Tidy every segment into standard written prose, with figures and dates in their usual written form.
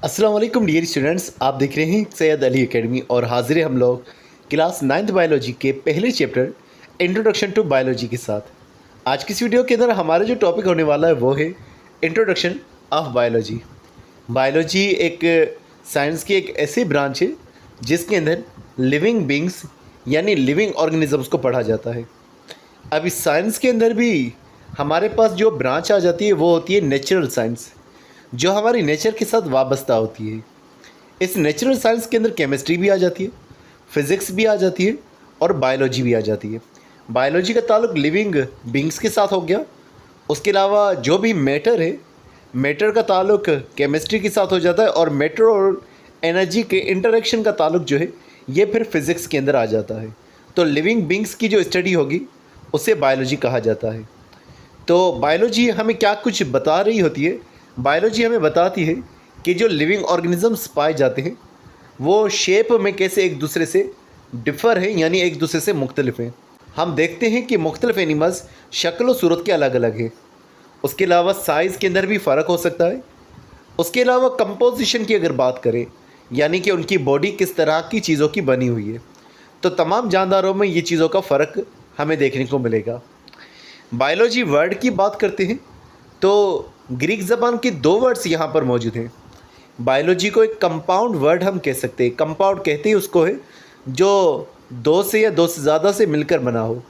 अस्सलाम वालेकुम dear students, आप देख रहे हैं सैयद अली एकेडमी और हाजिर हैं हम लोग क्लास 9th बायोलॉजी के पहले चैप्टर इंट्रोडक्शन टू बायोलॉजी के साथ। आज की इस वीडियो के अंदर हमारा जो टॉपिक होने वाला है वो है इंट्रोडक्शन ऑफ बायोलॉजी। बायोलॉजी एक साइंस की एक ऐसी ब्रांच है जिसके अंदर लिविंग बींग्स यानी लिविंग ऑर्गेनिजम्स को पढ़ा जाता है। अब इस साइंस के अंदर भी हमारे पास जो ब्रांच आ जाती है वो होती है नेचुरल साइंस, जो हमारी नेचर के साथ वाबस्ता होती है। इस नेचुरल साइंस के अंदर केमिस्ट्री भी आ जाती है, फिज़िक्स भी आ जाती है और बायोलॉजी भी आ जाती है। बायोलॉजी का ताल्लुक लिविंग बींग्स के साथ हो गया। उसके अलावा जो भी मैटर है, मैटर का ताल्लुक केमिस्ट्री के साथ हो जाता है और मैटर और एनर्जी के इंटरेक्शन का ताल्लुक जो है ये फिर फिज़िक्स के अंदर आ जाता है। तो लिविंग बींग्स की जो स्टडी होगी उसे बायोलॉजी कहा जाता है। तो बायोलॉजी हमें क्या कुछ बता रही होती है? बायोलॉजी हमें बताती है कि जो लिविंग ऑर्गेनिजम्स पाए जाते हैं वो शेप में कैसे एक दूसरे से डिफ़र हैं, यानी एक दूसरे से मुख्तलिफ हैं। हम देखते हैं कि मुख्तलिफ एनिमल्स शक्ल व सूरत के अलग अलग हैं। उसके अलावा साइज़ के अंदर भी फ़र्क हो सकता है। उसके अलावा कंपोजिशन की अगर बात करें, यानी कि उनकी बॉडी किस तरह की चीज़ों की बनी हुई है, तो तमाम जानदारों में ये चीज़ों का फ़र्क हमें देखने को मिलेगा। बायोलॉजी वर्ड की बात करते हैं तो ग्रीक ज़बान के दो वर्ड्स यहाँ पर मौजूद हैं। बायोलॉजी को एक कंपाउंड वर्ड हम कह सकते हैं। कंपाउंड कहते हैं उसको है जो दो से या दो से ज़्यादा से मिलकर बना हो।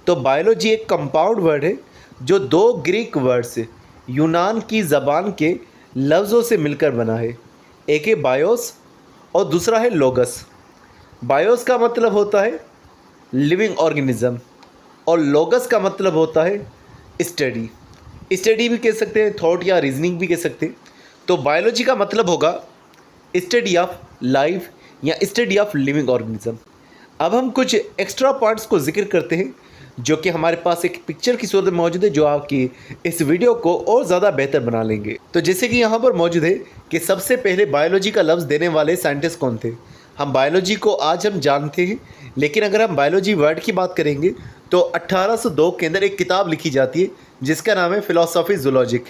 तो बायोलॉजी एक कंपाउंड वर्ड है जो दो ग्रीक वर्ड्स यूनान की ज़बान के लफ्ज़ों से मिलकर बना है। एक है बायोस और दूसरा है लोगस। बायोस का मतलब होता है लिविंग ऑर्गेनिज़म और लोगस का मतलब होता है स्टडी। स्टडी भी कह सकते हैं, थॉट या रीजनिंग भी कह सकते हैं। तो बायोलॉजी का मतलब होगा स्टडी ऑफ लाइफ या स्टडी ऑफ लिविंग ऑर्गेनिज्म। अब हम कुछ एक्स्ट्रा पॉइंट्स को जिक्र करते हैं जो कि हमारे पास एक पिक्चर की सूरत में मौजूद है, जो आपकी इस वीडियो को और ज़्यादा बेहतर बना लेंगे। तो जैसे कि यहाँ पर मौजूद है कि सबसे पहले बायोलॉजी का लफ्ज़ देने वाले साइंटिस्ट कौन थे। हम बायोलॉजी को आज हम जानते हैं, लेकिन अगर हम बायोलॉजी वर्ड की बात करेंगे तो 1802 के अंदर एक किताब लिखी जाती है जिसका नाम है फिलोसॉफी जूलॉजिक।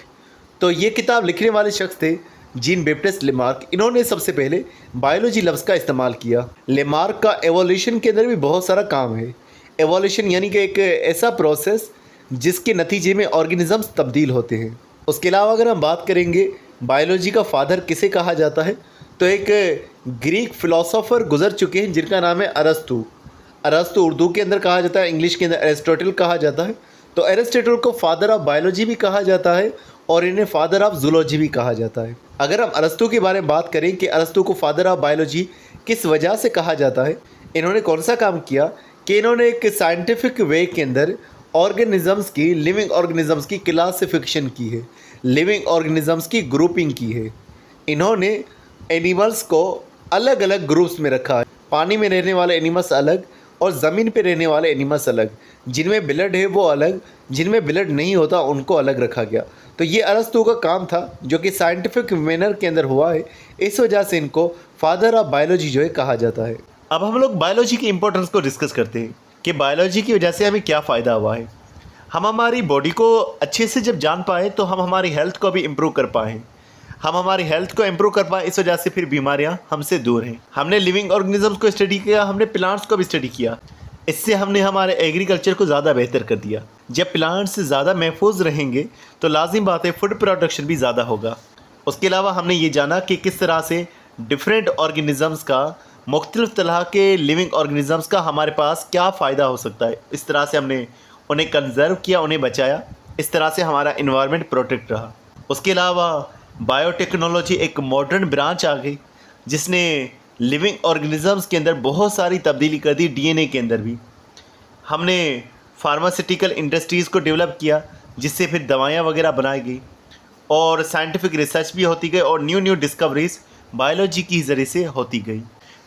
तो ये किताब लिखने वाले शख्स थे जीन बैप्टिस्ट लेमार्क। इन्होंने सबसे पहले बायोलॉजी लफ्ज़ का इस्तेमाल किया। लेमार्क का एवोल्यूशन के अंदर भी बहुत सारा काम है। एवोल्यूशन यानी कि एक ऐसा प्रोसेस जिसके नतीजे में ऑर्गेनिजम्स तब्दील होते हैं। उसके अलावा अगर हम बात करेंगे बायोलॉजी का फादर किसे कहा जाता है, तो एक ग्रीक फ़िलासफ़र गुजर चुके हैं जिनका नाम है अरस्तु। अरस्तु उर्दू के अंदर कहा जाता है, इंग्लिश के अंदर एरिस्टोटल कहा जाता है। तो एरिस्टोटल को फादर ऑफ बायोलॉजी भी कहा जाता है और इन्हें फादर ऑफ जूलॉजी भी कहा जाता है। अगर हम अरस्तु के बारे में बात करें कि अरस्तु को फादर ऑफ बायोलॉजी किस वजह से कहा जाता है, इन्होंने कौन सा काम किया कि इन्होंने एक साइंटिफिक वे के अंदर ऑर्गेनिजम्स की, लिविंग ऑर्गेनिजम्स की क्लासिफिकेशन की है, लिविंग ऑर्गेनिजम्स की ग्रुपिंग की है। इन्होंने एनिमल्स को अलग अलग ग्रुप्स में रखा है। पानी में रहने वाले एनिमल्स अलग और ज़मीन पे रहने वाले एनिमल्स अलग। जिनमें ब्लड है वो अलग, जिनमें ब्लड नहीं होता उनको अलग रखा गया। तो ये अरस्तु का काम था जो कि साइंटिफिक मैनर के अंदर हुआ है। इस वजह से इनको फादर ऑफ बायोलॉजी जो है कहा जाता है। अब हम लोग बायोलॉजी की इंपॉर्टेंस को डिस्कस करते हैं कि बायोलॉजी की वजह से हमें क्या फ़ायदा हुआ है। हम हमारी बॉडी को अच्छे से जब जान पाए तो हम हमारी हेल्थ को भी इम्प्रूव कर पाएँ। हम हमारी हेल्थ को इम्प्रूव कर पाए, इस वजह से फिर बीमारियां हमसे दूर हैं। हमने लिविंग ऑर्गेनिजम्स को स्टडी किया, हमने प्लांट्स को भी स्टडी किया। इससे हमने हमारे एग्रीकल्चर को ज़्यादा बेहतर कर दिया। जब प्लांट्स ज़्यादा महफूज रहेंगे तो लाजिम बात है फूड प्रोडक्शन भी ज़्यादा होगा। उसके अलावा हमने ये जाना कि किस तरह से डिफरेंट ऑर्गेनिजम्स का, मुख्तलिफ तरह के लिविंग ऑर्गेनिजम्स का हमारे पास क्या फ़ायदा हो सकता है। इस तरह से हमने उन्हें कंजर्व किया, उन्हें बचाया। इस तरह से हमारा इन्वायरमेंट प्रोटेक्ट रहा। उसके अलावा बायोटेक्नोलॉजी एक मॉडर्न ब्रांच आ गई जिसने लिविंग ऑर्गेनिजम्स के अंदर बहुत सारी तब्दीली कर दी। डीएनए के अंदर भी हमने फार्मास्यूटिकल इंडस्ट्रीज़ को डेवलप किया जिससे फिर दवाइयाँ वगैरह बनाई गई और साइंटिफिक रिसर्च भी होती गई और न्यू डिस्कवरीज बायोलॉजी की ज़रिए से होती गई।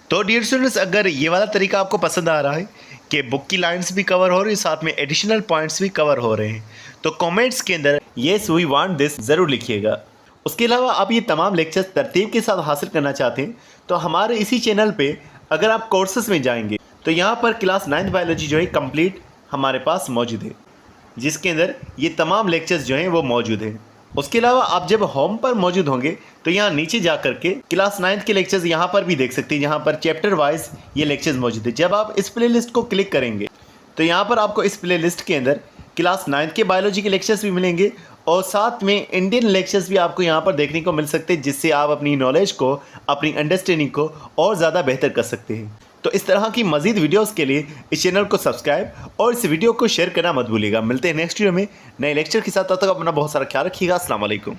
तो डियर स्टूडेंट्स, अगर ये वाला तरीका आपको पसंद आ रहा है कि बुक की लाइन्स भी कवर हो रही है, साथ में एडिशनल पॉइंट्स भी कवर हो रहे हैं, तो कमेंट्स के अंदर येस वी वांट दिस ज़रूर लिखिएगा। उसके अलावा आप ये तमाम लेक्चर्स तरतीब के साथ हासिल करना चाहते हैं तो हमारे इसी चैनल पे अगर आप कोर्सेज में जाएंगे तो यहाँ पर क्लास 9th बायोलॉजी जो है कंप्लीट हमारे पास मौजूद है, जिसके अंदर ये तमाम लेक्चर्स जो हैं वो मौजूद हैं। उसके अलावा आप जब होम पर मौजूद होंगे तो यहाँ नीचे जा करके क्लास 9th के लेक्चर्स यहाँ पर भी देख सकते हैं, जहाँ पर चैप्टर वाइज ये लेक्चर्स मौजूद है। जब आप इस प्लेलिस्ट को क्लिक करेंगे तो यहाँ पर आपको इस प्लेलिस्ट के अंदर क्लास 9th के बायोलॉजी के लेक्चर्स भी मिलेंगे और साथ में इंडियन लेक्चर्स भी आपको यहाँ पर देखने को मिल सकते हैं, जिससे आप अपनी नॉलेज को, अपनी अंडरस्टैंडिंग को और ज़्यादा बेहतर कर सकते हैं। तो इस तरह की मज़ीद वीडियोस के लिए इस चैनल को सब्सक्राइब और इस वीडियो को शेयर करना मत भूलिएगा। मिलते हैं नेक्स्ट वीडियो में नए लेक्चर के साथ। तब तक अपना बहुत सारा ख्याल रखिएगा। अस्सलाम वालेकुम।